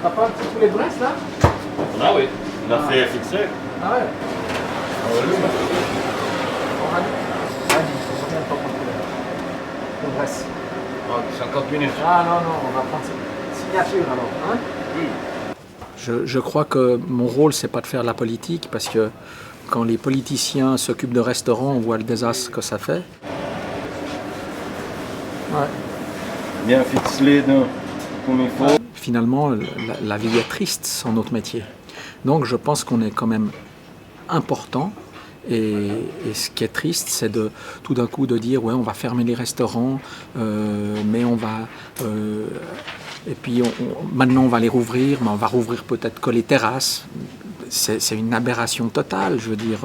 T'as pas un petit poulet de Brest là? Ah oui, on a fait fixer. Ah ouais. On va le mettre. On a dit. Ah, il faut combien de temps pour le poulet de Brest? 50 minutes. Ah non, non, on va prendre signature alors. Hein? Je crois que mon rôle, c'est pas de faire de la politique, parce que quand les politiciens s'occupent de restaurants, on voit le désastre que ça fait. Ouais. Bien ficelé comme il faut. Finalement, la vie est triste sans notre métier. Donc je pense qu'on est quand même important. Et ce qui est triste, c'est de tout d'un coup de dire ouais, on va fermer les restaurants, mais on va et puis maintenant on va les rouvrir, mais on va rouvrir peut-être que les terrasses. C'est une aberration totale, je veux dire.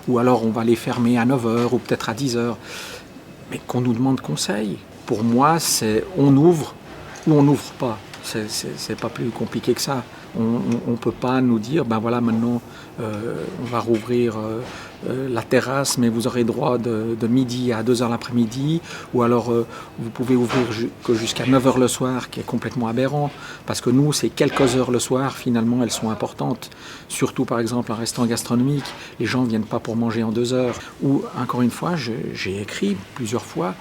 Ou alors on va les fermer à 9h ou peut-être à 10h. Mais qu'on nous demande conseil. Pour moi, c'est on ouvre ou on n'ouvre pas. C'est pas plus compliqué que ça. On ne peut pas nous dire, ben voilà, maintenant on va rouvrir la terrasse, mais vous aurez droit de midi à 2h l'après-midi, ou alors vous pouvez ouvrir que jusqu'à 9h le soir, qui est complètement aberrant, parce que nous, ces quelques heures le soir, finalement, elles sont importantes. Surtout, par exemple, un restaurant gastronomique, les gens ne viennent pas pour manger en 2 heures. Ou, encore une fois, j'ai écrit plusieurs fois,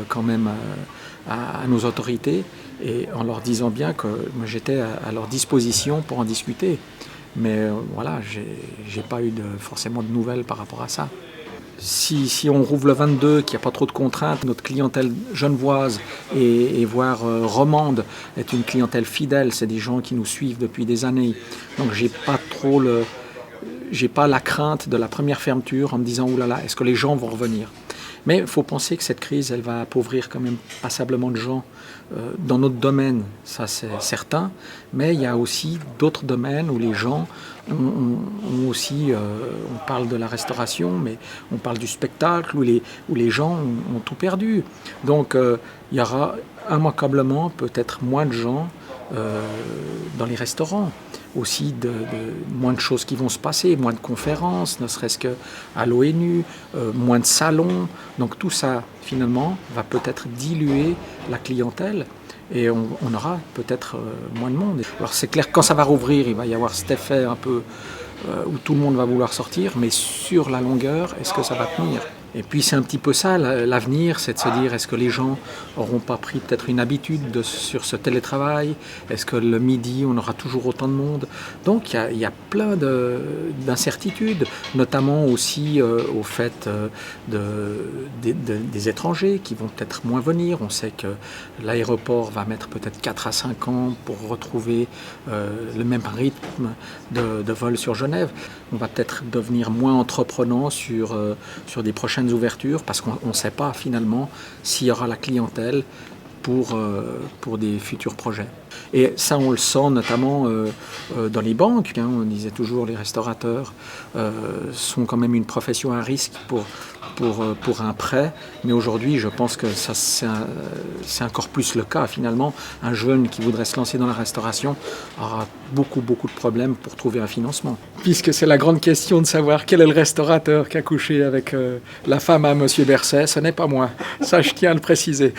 quand même, à nos autorités, et en leur disant bien que moi, j'étais à leur disposition pour en discuter. Mais voilà, j'ai pas eu forcément de nouvelles par rapport à ça. Si on rouvre le 22, qu'il n'y a pas trop de contraintes, notre clientèle genevoise et voire romande est une clientèle fidèle. C'est des gens qui nous suivent depuis des années. Donc j'ai pas la crainte de la première fermeture en me disant oulala, est-ce que les gens vont revenir? Mais il faut penser que cette crise, elle va appauvrir quand même passablement de gens dans notre domaine, ça c'est certain, mais il y a aussi d'autres domaines où les gens ont aussi, on parle de la restauration, mais on parle du spectacle, où les gens ont tout perdu. Donc il y aura immanquablement peut-être moins de gens dans les restaurants. Aussi moins de choses qui vont se passer, moins de conférences, ne serait-ce qu'à l'ONU, moins de salons. Donc tout ça, finalement, va peut-être diluer la clientèle et on aura peut-être moins de monde. Alors c'est clair que quand ça va rouvrir, il va y avoir cet effet un peu où tout le monde va vouloir sortir, mais sur la longueur, est-ce que ça va tenir ? Et puis c'est un petit peu ça, l'avenir, c'est de se dire, est-ce que les gens n'auront pas pris peut-être une habitude sur ce télétravail? Est-ce que le midi, on aura toujours autant de monde? Donc il y a plein d'incertitudes, notamment aussi au fait des étrangers qui vont peut-être moins venir. On sait que l'aéroport va mettre peut-être 4 à 5 ans pour retrouver le même rythme de vol sur Genève. On va peut-être devenir moins entreprenant sur des prochaines ouvertures parce qu'on ne sait pas finalement s'il y aura la clientèle pour des futurs projets. Et ça, on le sent notamment dans les banques. On disait toujours les restaurateurs sont quand même une profession à risque pour un prêt. Mais aujourd'hui, je pense que ça, c'est encore plus le cas. Finalement, un jeune qui voudrait se lancer dans la restauration aura beaucoup de problèmes pour trouver un financement. Puisque c'est la grande question de savoir quel est le restaurateur qui a couché avec la femme à Monsieur Berset. Ce n'est pas moi. Ça, je tiens à le préciser.